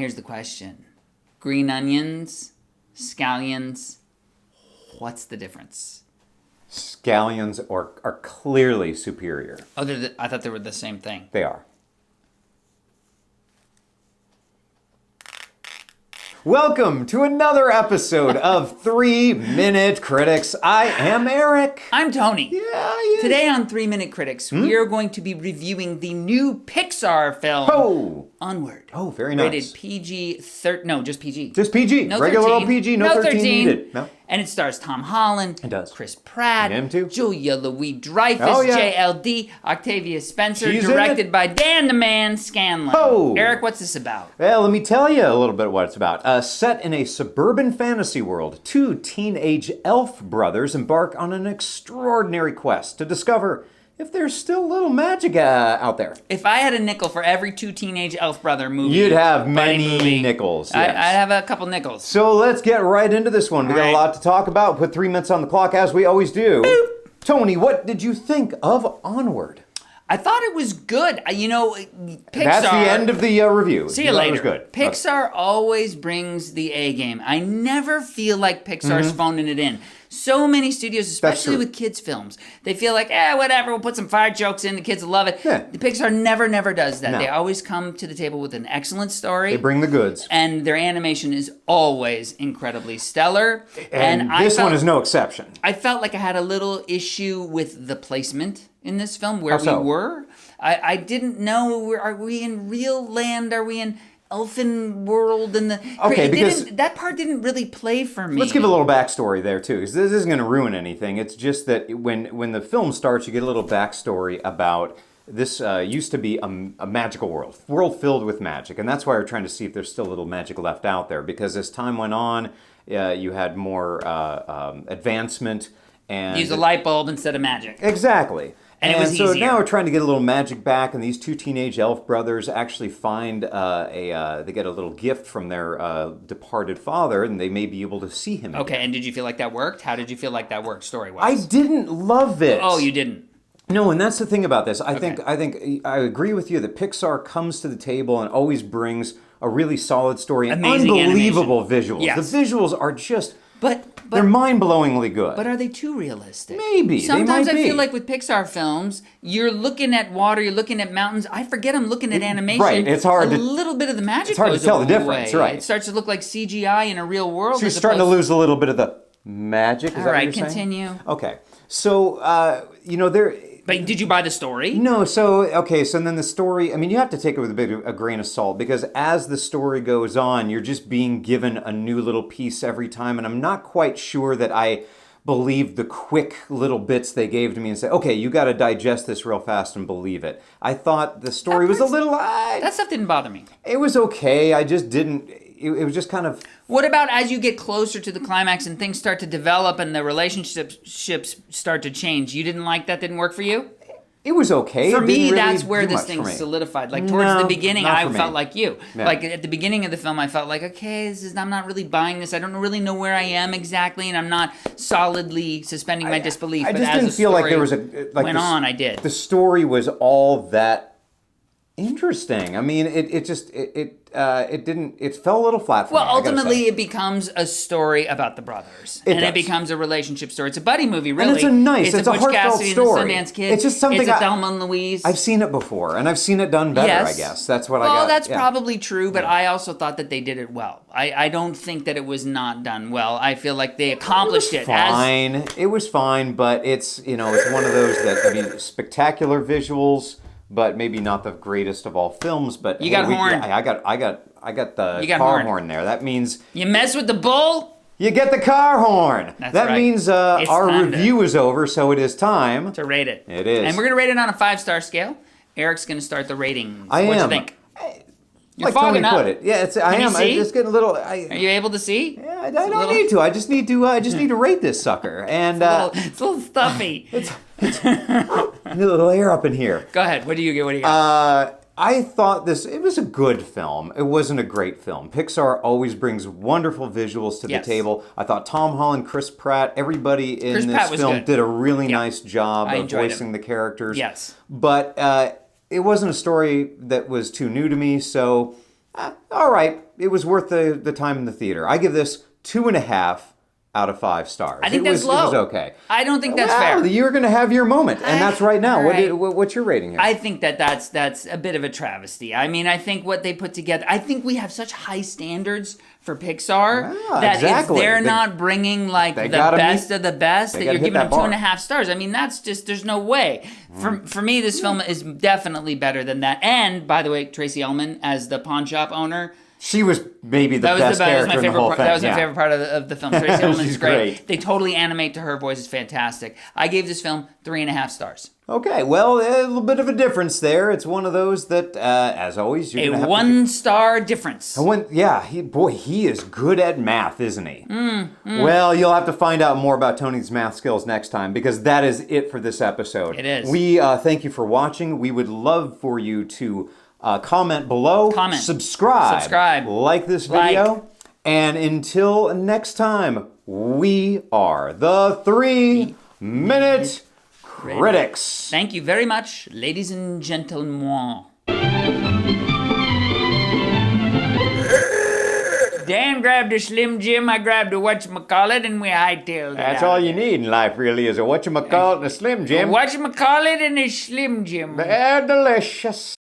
here's the question. Green onions, scallions, what's the difference? Scallions are clearly superior. Oh, I thought they were the same thing. They are. Welcome to another episode of 3 Minute Critics. I am Eric. I'm Tony. Yeah. Today on 3 Minute Critics, we are going to be reviewing the new Pixar film, Onward. Oh, very nice. Rated PG-13, no, just PG. Just PG. No Regular 13. old PG, no 13 needed. No. And it stars Tom Holland, It does. Chris Pratt, And him too. Julia Louis-Dreyfus, Oh, yeah. JLD, Octavia Spencer, She's in directed by Dan the Man Scanlon. Oh. Eric, what's this about? Well, let me tell you a little bit what it's about. Set in a suburban fantasy world, 2 teenage elf brothers embark on an extraordinary quest to discover if there's still a little magic out there. If I had a nickel for every 2 teenage elf brother movie, You'd have buddy many movie, nickels. I'd Yes. have a couple nickels. So let's get right into this one. We got a lot to talk about. Put 3 minutes on the clock as we always do. Boop. Tony, what did you think of Onward? I thought it was good. Pixar... That's the end of the review. See you later. It was good. Pixar always brings the A game. I never feel like Pixar's phoning it in. So many studios, especially with kids' films, they feel like, whatever, we'll put some fire jokes in, the kids will love it. Yeah. The Pixar never does that. No. They always come to the table with an excellent story. They bring the goods. And their animation is always incredibly stellar. And this one is no exception. I felt like I had a little issue with the placement in this film, where How so? we were. I didn't know, are we in real land? Are we in elfin world? Okay, because that part didn't really play for me. Let's give a little backstory there too, because this isn't going to ruin anything. It's just that when the film starts, you get a little backstory about this used to be a magical world filled with magic, and that's why we're trying to see if there's still a little magic left out there. Because as time went on, you had more advancement and use a light bulb instead of magic. Exactly. And it was so easier. now we're trying to get a little magic back, and these 2 teenage elf brothers actually find they get a little gift from their departed father, and they may be able to see him Okay, again. and did you feel like that worked? How did you feel like that worked story-wise? I didn't love it. Oh, you didn't? No, and that's the thing about this. I Okay. think I agree with you that Pixar comes to the table and always brings a really solid story and Amazing unbelievable visuals. Yes. The visuals are just they're But mind-blowingly good. are they too realistic? Maybe. Sometimes they might I feel be. like with Pixar films, you're looking at water, you're looking at mountains. I forget I'm looking at animation. Right, it's hard a to- little bit of the magic it's hard to goes tell the away. difference, right. It starts to look like CGI in a real world. So you're as starting to opposed- lose a little bit of the magic. Is All that what right, you're saying? continue. Okay. So, there... But did you buy the story? No, so then the story, you have to take it with a grain of salt, because as the story goes on, you're just being given a new little piece every time, and I'm not quite sure that I believe the quick little bits they gave to me and say, okay, you got to digest this real fast and believe it. I thought the story was a little... That stuff didn't bother me. It was okay, I just didn't... It was just kind of... What about as you get closer to the climax and things start to develop and the relationships start to change? You didn't like that? Didn't work for you? It was okay. For It me, didn't really that's where do this much thing for me. solidified. Like towards No, the beginning, not I for me. felt like you. Yeah. Like at the beginning of the film, I felt like, okay, I'm not really buying this. I don't really know where I am exactly, and I'm not solidly suspending my disbelief. I but just as didn't the feel like story there was went on. I did. The story was all that interesting. It fell a little flat for me. Well, I gotta ultimately, say. it becomes a story about the brothers, It and it does. becomes a relationship story. It's a buddy movie, really. And it's a Butch heartfelt Cassidy story. and the Sundance Kid. It's just something It's a Thelma and Louise. I've seen it before, and I've seen it done better. Yes. I guess that's what I Well, got. that's yeah. probably true, but I also thought that they did it well. I don't think that it was not done well. I feel like they accomplished it. Fine. It was fine, but it's it's one of those that spectacular visuals, but maybe not the greatest of all films. But You got horn. I got the You got car horn. horn there. That means You mess with the bull, you get the car horn. That's that right. means It's our time to- review is over, so it is time. to rate it. It is. And we're going to rate it on a 5-star scale. Eric's going to start the ratings. I What'd am. you think? You're Like Tony fogging up. put it. Yeah, I Can you am. see? I'm just getting a little. Are you able to see? Yeah, I don't need to. I just need to rate this sucker. And It's a little stuffy. a little air up in here. Go ahead. What do you got? I thought it was a good film. It wasn't a great film. Pixar always brings wonderful visuals to the Yes. table. I thought Tom Holland, Chris Pratt, everybody in Chris this Pratt was film good. did a really Yeah. nice job I of enjoyed voicing him. the characters. Yes. But it wasn't a story that was too new to me, so All right, it was worth the time in the theater. I give this 2.5 out of 5 stars. I think that's low. It was okay. I don't think that's fair. You're going to have your moment, and that's right now. Right. What's your rating here? I think that's a bit of a travesty. I mean, I think what they put together. I think we have such high standards for Pixar that exactly. if they're not bringing like the best of the best, that you're giving them 2.5 stars. I mean, that's just there's no way. For me, this film is definitely better than that. And by the way, Tracy Ullman as the pawn shop owner. She was maybe the best character in the whole thing. That was my favorite part of the film. Tracy Ullman's great. They totally animate to her voice. Is fantastic. I gave this film 3.5 stars. Okay, well, a little bit of a difference there. It's one of those that, as always, you're going to have 1-star difference. He is good at math, isn't he? Well, you'll have to find out more about Tony's math skills next time, because that is it for this episode. It is. We thank you for watching. We would love for you to comment below. Subscribe. Like this video. And until next time, we are the 3-Minute Critics. Thank you very much, ladies and gentlemen. Dan grabbed a Slim Jim, I grabbed a whatchamacallit, and we hightailed it. That's all you need in life, really, is a whatchamacallit and a Slim Jim. A whatchamacallit and a Slim Jim. They're delicious.